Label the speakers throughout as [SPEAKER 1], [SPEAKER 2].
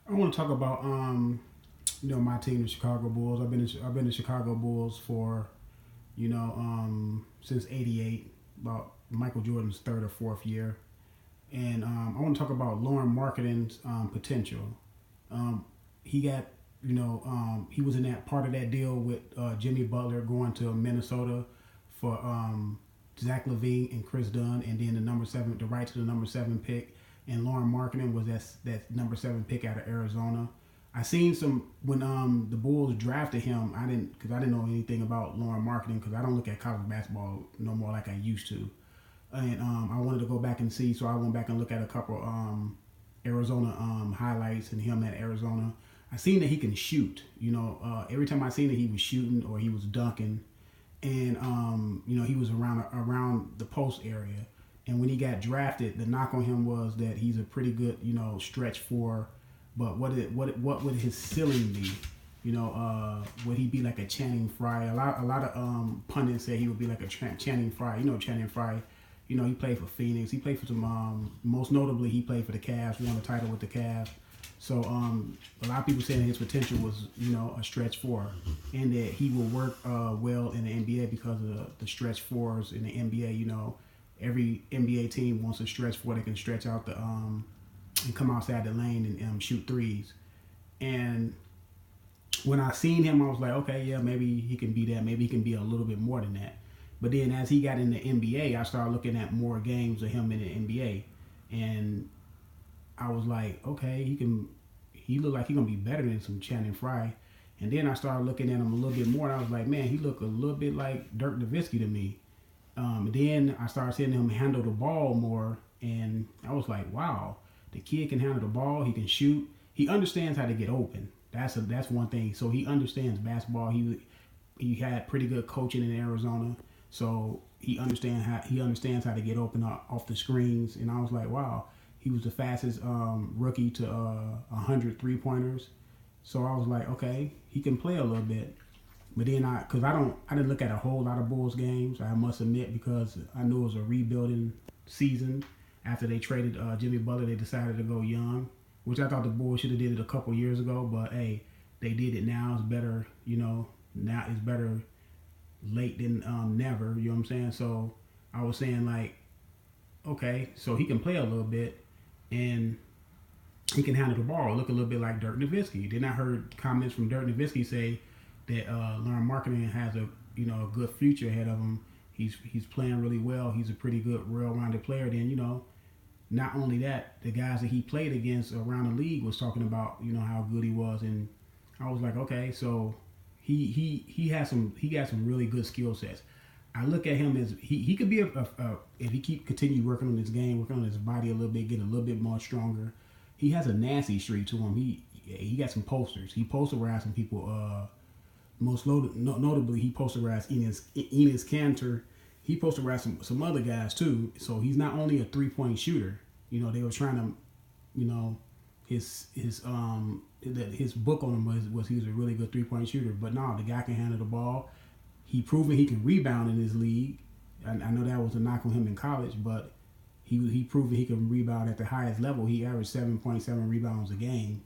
[SPEAKER 1] I want to talk about my team, the Chicago Bulls. I've been the Chicago Bulls for since '88, about Michael Jordan's third or fourth year, and I want to talk about Lauren Marketing's potential. He got he was in that part of that deal with Jimmy Butler going to Minnesota for Zach LaVine and Chris Dunn, and then the right to the number seven pick, and Lauren Marketing was that number seven pick out of Arizona. I seen some when the Bulls drafted him. I didn't know anything about Lauren Marketing because I don't look at college basketball no more like I used to, and I wanted to go back and see. So I went back and look at a couple Arizona highlights and him at Arizona. I seen that he can shoot. Every time I seen that he was shooting or he was dunking, and he was around the post area. And when he got drafted, the knock on him was that he's a pretty good stretch four. But what would his ceiling be? Would he be like a Channing Frye? A lot of pundits say he would be like a Channing Frye. Channing Frye. He played for Phoenix. He played for some. Most notably, he played for the Cavs. Won a title with the Cavs. So a lot of people saying his potential was a stretch four, and that he will work well in the NBA because of the stretch fours in the NBA. Every NBA team wants a stretch four that can stretch out the and come outside the lane and shoot threes. And when I seen him, I was like, okay, yeah, maybe he can be that. Maybe he can be a little bit more than that. But then as he got in the NBA, I started looking at more games of him in the NBA, and I was like, okay, he looked like he's gonna be better than some Channing Frye. And then I started looking at him a little bit more, and I was like, man, he looked a little bit like Dirk Nowitzki to me. Then I started seeing him handle the ball more, and I was like, wow, the kid can handle the ball. He can shoot. He understands how to get open. That's one thing. So he understands basketball. He had pretty good coaching in Arizona, so he understands how to get open off the screens. And I was like, wow, he was the fastest rookie to 100 3-pointers. So I was like, okay, he can play a little bit. But then I didn't look at a whole lot of Bulls games, I must admit, because I knew it was a rebuilding season. After they traded Jimmy Butler, they decided to go young, which I thought the Bulls should have did it a couple years ago. But hey, they did it now. It's better, now it's better late than never. You know what I'm saying? So I was saying like, okay, so he can play a little bit, and he can handle the ball. Look a little bit like Dirk Nowitzki. Then I heard comments from Dirk Nowitzki say that Lauren Marketing has a good future ahead of him. He's playing really well. He's a pretty good, well-rounded player. Then not only that, the guys that he played against around the league was talking about how good he was, and I was like, okay, so he has some really good skill sets. I look at him as he could be if he continue working on his game, working on his body a little bit, getting a little bit more stronger. He has a nasty streak to him. He got some posters. He posterized some people. Notably, he posterized Enes Kanter. He posterized some other guys too. So he's not only a 3-point shooter. They were trying to, his book on him was he was a really good 3-point shooter. But no, the guy can handle the ball. He proven he can rebound in his league. I know that was a knock on him in college, but he proven he can rebound at the highest level. He averaged 7.7 rebounds a game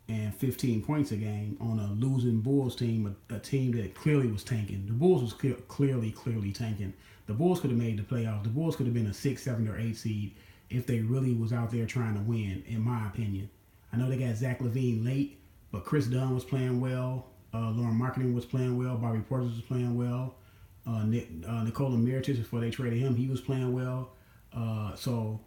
[SPEAKER 1] and 15 points a game on a losing Bulls team, a team that clearly was tanking. The Bulls was clearly tanking. The Bulls could have made the playoffs. The Bulls could have been a 6, 7, or 8 seed if they really was out there trying to win, in my opinion. I know they got Zach LaVine late, but Chris Dunn was playing well. Lauren Marketing was playing well. Bobby Portis was playing well. Nikola Mirotic, before they traded him, he was playing well. So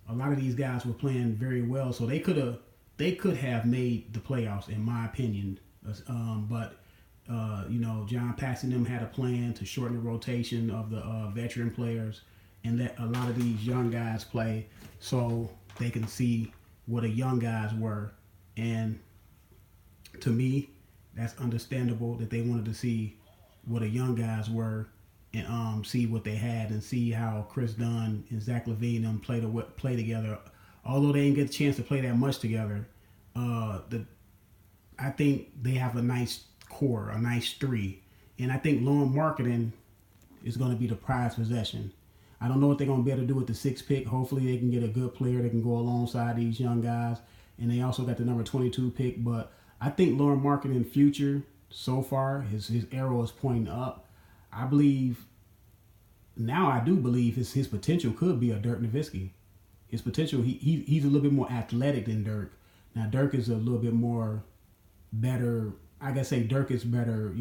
[SPEAKER 1] a lot of these guys were playing very well. So they could have made the playoffs, in my opinion. But John Paxson them had a plan to shorten the rotation of the veteran players and let a lot of these young guys play so they can see what the young guys were. And to me, that's understandable that they wanted to see what the young guys were and see what they had and see how Chris Dunn and Zach LaVine them play together. Although they didn't get a chance to play that much together, I think they have a nice core, a nice three. And I think Lauren Marketing is going to be the prized possession. I don't know what they're going to be able to do with the 6th pick. Hopefully they can get a good player that can go alongside these young guys and they also got the number 22 pick. But I think Lauren Markkanen future so far, his arrow is pointing up. I believe now. I do believe his potential could be a Dirk Nowitzki. His potential, he's a little bit more athletic than Dirk. Now Dirk is a little bit more better. I gotta say Dirk is better.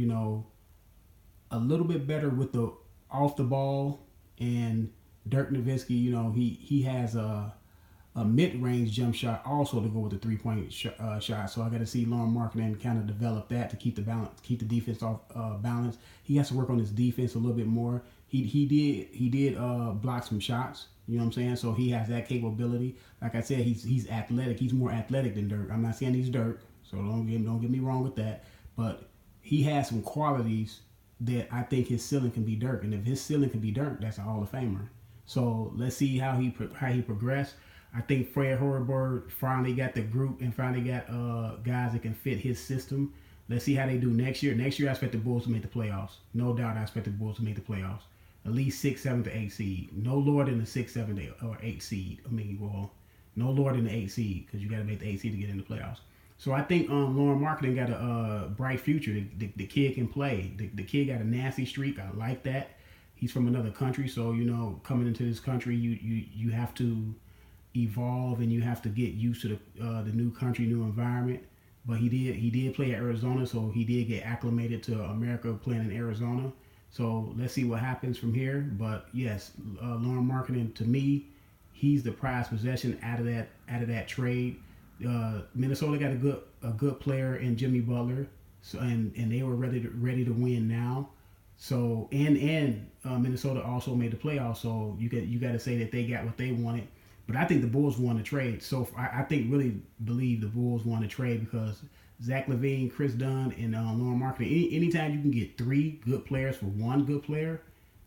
[SPEAKER 1] A little bit better with the off the ball, and Dirk Nowitzki, he has a mid-range jump shot also to go with the three-point shot. So I got to see Lauren Markkanen kind of develop that to keep the defense off balance. He has to work on his defense a little bit more. He did block some shots. You know what I'm saying? So he has that capability. Like I said, he's athletic. He's more athletic than Dirk. I'm not saying he's Dirk, so don't get me wrong with that. But he has some qualities that I think his ceiling can be Dirk. And if his ceiling can be Dirk, that's a Hall of Famer. So let's see how he progressed. I think Fred Hoiberg finally got the group and finally got guys that can fit his system. Let's see how they do next year. Next year, I expect the Bulls to make the playoffs. No doubt I expect the Bulls to make the playoffs. At least 6, 7, to 8 seed. No lower than the 6, 7, or 8 seed. No lower than the 8 seed because you got to make the 8 seed to get in the playoffs. So I think Lauren Markkanen got a bright future. The kid can play. The kid got a nasty streak. I like that. He's from another country, so coming into this country, you have to evolve and you have to get used to the new country, new environment. But he did play at Arizona, so he did get acclimated to America playing in Arizona. So let's see what happens from here. But yes, Lauren Markkanen, to me, he's the prized possession out of that trade. Minnesota got a good player in Jimmy Butler, so and they were ready to win now. So and Minnesota also made the playoffs. So you got to say that they got what they wanted. But I think the Bulls won the trade. So I really believe the Bulls won the trade because Zach LaVine, Chris Dunn, and Lauren Markkanen. Anytime you can get 3 good players for 1 good player,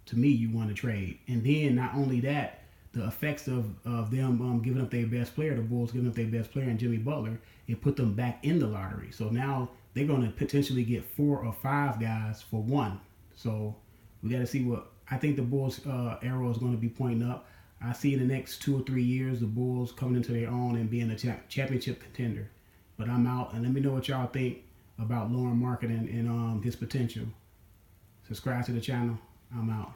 [SPEAKER 1] to me, you won the trade. And then not only that, the effects of them giving up their best player, the Bulls giving up their best player, and Jimmy Butler, it put them back in the lottery. So now they're going to potentially get 4 or 5 guys for 1. So we got to see what I think the Bulls' arrow is going to be pointing up. I see in the next 2 or 3 years the Bulls coming into their own and being a championship contender. But I'm out, and let me know what y'all think about Lauren Markkanen and his potential. Subscribe to the channel. I'm out.